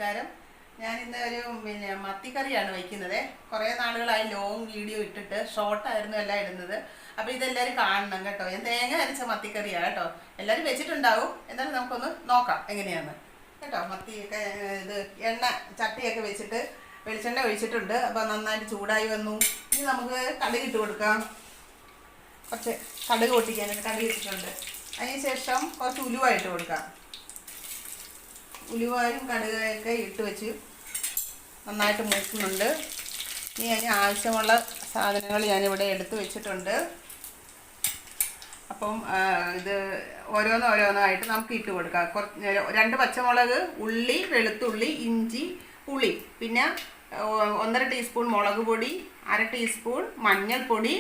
നമസ്കാരം. ഞാൻ ഇന്ന് ഒരു മത്തിക്കറിയാണ് വയ്ക്കുന്നത്. കുറേ നാളുകളായി ലോങ് വീഡിയോ ഇട്ടിട്ട്, ഷോർട്ടായിരുന്നു എല്ലാം ഇടുന്നത്. അപ്പോൾ ഇതെല്ലാവരും കാണണം കേട്ടോ. ഞാൻ തേങ്ങ അരച്ച മത്തിക്കറിയാണ് കേട്ടോ. എല്ലാവരും വെച്ചിട്ടുണ്ടാവും, എന്നാലും നമുക്കൊന്ന് നോക്കാം എങ്ങനെയാണ് കേട്ടോ. മത്തിയൊക്കെ ഇത് എണ്ണ ചട്ടിയൊക്കെ വെച്ചിട്ട് വെളിച്ചെണ്ണ ഒഴിച്ചിട്ടുണ്ട്. അപ്പോൾ നന്നായിട്ട് ചൂടായി വന്നു. ഇനി നമുക്ക് കടുക് ഇട്ട് കൊടുക്കാം. കുറച്ച് കടുക് പൊട്ടിക്കാനായിട്ട് കടുക് ഇട്ടിട്ടുണ്ട്. അതിന് ശേഷം കുറച്ച് ഉലുവ ഇട്ട് കൊടുക്കാം. ഉലുവായും കടുകൊക്കെ ഇട്ട് വെച്ച് നന്നായിട്ട് മൂക്കുന്നുണ്ട്. ഇനി അതിന് ആവശ്യമുള്ള സാധനങ്ങൾ ഞാനിവിടെ എടുത്ത് വെച്ചിട്ടുണ്ട്. അപ്പം ഇത് ഓരോന്നായിട്ട് നമുക്ക് ഇട്ട് കൊടുക്കാം. കുറച്ച് 2 പച്ചമുളക്, ഉള്ളി, വെളുത്തുള്ളി, ഇഞ്ചി, പുളി, പിന്നെ 1.5 ടീസ്പൂൺ മുളക് പൊടി, 1/2 ടീസ്പൂൺ മഞ്ഞൾപ്പൊടി,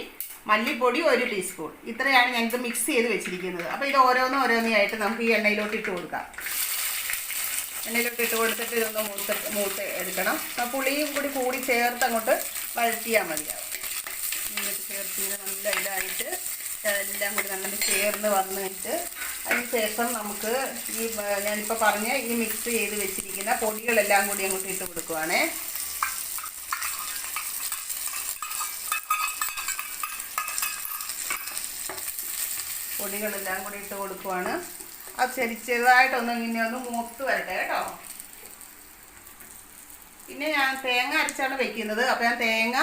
മല്ലിപ്പൊടി 1 ടീസ്പൂൺ. ഇത്രയാണ് ഞാനിത് മിക്സ് ചെയ്ത് വെച്ചിരിക്കുന്നത്. അപ്പോൾ ഇത് ഓരോന്നായിട്ട് നമുക്ക് ഈ എണ്ണയിലോട്ട് ഇട്ട് കൊടുക്കാം. എണ്ണയിലോട്ട് ഇട്ട് കൊടുത്തിട്ട് ഇതൊന്ന് മൂത്ത് എടുക്കണം. പുളിയും കൂടി ചേർത്ത് അങ്ങോട്ട് വഴറ്റിയാൽ മതിയാവും. എന്നിട്ട് ചേർത്ത് നല്ല ഇതായിട്ട് എല്ലാം കൂടി നന്നായിട്ട് ചേർന്ന് വന്നിട്ട് അതിന് ശേഷം നമുക്ക് ഈ ഞാനിപ്പോൾ പറഞ്ഞ ഈ മിക്സ് ചെയ്ത് വെച്ചിരിക്കുന്ന പൊടികളെല്ലാം കൂടി അങ്ങോട്ട് ഇട്ട് കൊടുക്കുവാണേ. പൊടികളെല്ലാം കൂടി ഇട്ട് കൊടുക്കുവാണ്. അത് ചെറുതായിട്ടൊന്ന് ഇങ്ങനെ ഒന്ന് മൂത്ത് വരട്ടെ കേട്ടോ. പിന്നെ ഞാൻ തേങ്ങ അരച്ചാണ് വെക്കുന്നത്. അപ്പോൾ ഞാൻ തേങ്ങ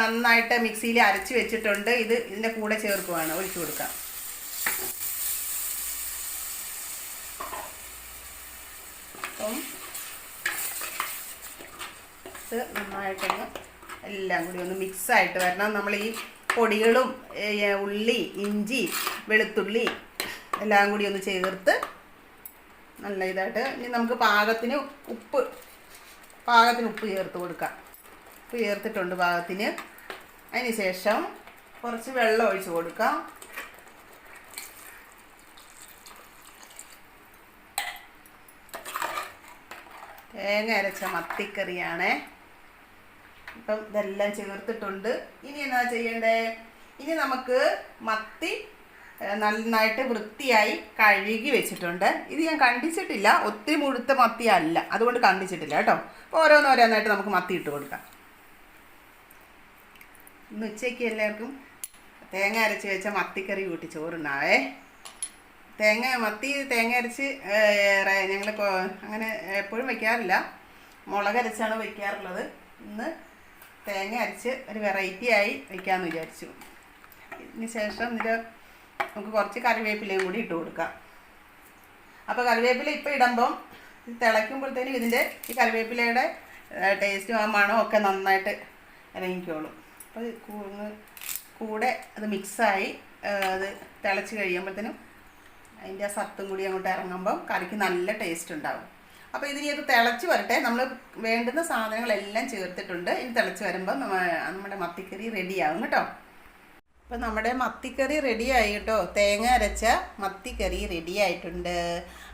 നന്നായിട്ട് മിക്സിയിൽ അരച്ച് വെച്ചിട്ടുണ്ട്. ഇതിൻ്റെ കൂടെ ചേർക്കുവാണ്, ഒഴിച്ചു കൊടുക്കാം. അപ്പം ഇത് നന്നായിട്ടൊന്ന് എല്ലാം കൂടി ഒന്ന് മിക്സായിട്ട് വരണം. നമ്മൾ ഈ പൊടികളും ഉള്ളി, ഇഞ്ചി, വെളുത്തുള്ളി എല്ലാം കൂടി ഒന്ന് ചേർത്ത് നല്ല ഇതായിട്ട് ഇനി നമുക്ക് പാകത്തിന് ഉപ്പ് ചേർത്ത് കൊടുക്കാം. ഉപ്പ് ചേർത്തിട്ടുണ്ട് പാകത്തിന്. അതിന് ശേഷം കുറച്ച് വെള്ളം ഒഴിച്ച് കൊടുക്കാം. തേങ്ങ അരച്ച മത്തിക്കറിയാണേ. ഇപ്പം ഇതെല്ലാം ചേർത്തിട്ടുണ്ട്. ഇനി എന്താ ചെയ്യണ്ടേ? ഇനി നമുക്ക് മത്തി നന്നായിട്ട് വൃത്തിയായി കഴുകി വെച്ചിട്ടുണ്ട്. ഇത് ഞാൻ കണ്ടിച്ചിട്ടില്ല, ഒത്തിരി മുഴുത്ത മത്തിയല്ല, അതുകൊണ്ട് കണ്ടിച്ചിട്ടില്ല കേട്ടോ. അപ്പോൾ ഓരോന്നായിട്ട് നമുക്ക് മത്തി ഇട്ട് കൊടുക്കാം. ഇന്ന് ഉച്ചയ്ക്ക് എല്ലാവർക്കും തേങ്ങ അരച്ച് വെച്ച മത്തിക്കറി കൂട്ടി ചോറുണ്ടാവേ. മത്തി തേങ്ങ അരച്ച് ഞങ്ങൾ അങ്ങനെ എപ്പോഴും വയ്ക്കാറില്ല, മുളകരച്ചാണ് വയ്ക്കാറുള്ളത്. ഇന്ന് തേങ്ങ അരച്ച് ഒരു വെറൈറ്റി ആയി വയ്ക്കാമെന്ന് വിചാരിച്ചു. ഇതിന് ശേഷം നമുക്ക് കുറച്ച് കറിവേപ്പിലയും കൂടി ഇട്ട് കൊടുക്കാം. അപ്പോൾ കറിവേപ്പില ഇപ്പോൾ ഇടുമ്പം ഇത് തിളയ്ക്കുമ്പോഴത്തേനും ഇതിൻ്റെ ഈ കറിവേപ്പിലയുടെ ടേസ്റ്റും ആ മണവും ഒക്കെ നന്നായിട്ട് ഇറങ്ങിക്കോളും. അപ്പോൾ കൂടെ അത് മിക്സായി അത് തിളച്ച് കഴിയുമ്പോഴത്തേനും അതിൻ്റെ ആ സത്തും കൂടി അങ്ങോട്ട് ഇറങ്ങുമ്പം കറിക്ക് നല്ല ടേസ്റ്റ് ഉണ്ടാകും. അപ്പോൾ ഇതിനി അത് തിളച്ച് വരട്ടെ. നമ്മൾ വേണ്ടുന്ന സാധനങ്ങളെല്ലാം ചേർത്തിട്ടുണ്ട്. ഇനി തിളച്ച് വരുമ്പോൾ നമ്മുടെ മത്തിക്കറി റെഡിയാകും കേട്ടോ. അപ്പോൾ നമ്മുടെ മത്തിക്കറി റെഡിയായി കേട്ടോ. തേങ്ങ അരച്ച മത്തിക്കറി റെഡി ആയിട്ടുണ്ട്.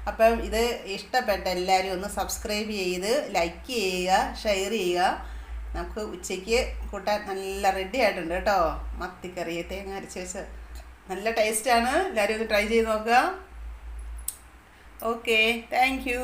അപ്പം ഇത് ഇഷ്ടപ്പെട്ട എല്ലാവരും ഒന്ന് സബ്സ്ക്രൈബ് ചെയ്ത് ലൈക്ക് ചെയ്യുക, ഷെയർ ചെയ്യുക. നമുക്ക് ഉച്ചയ്ക്ക് കൂട്ടാൻ നല്ല റെഡി ആയിട്ടുണ്ട് കേട്ടോ. മത്തിക്കറി തേങ്ങ അരച്ച് വെച്ച് നല്ല ടേസ്റ്റാണ്. എല്ലാവരും ഒന്ന് ട്രൈ ചെയ്ത് നോക്കുക. Okay, thank you.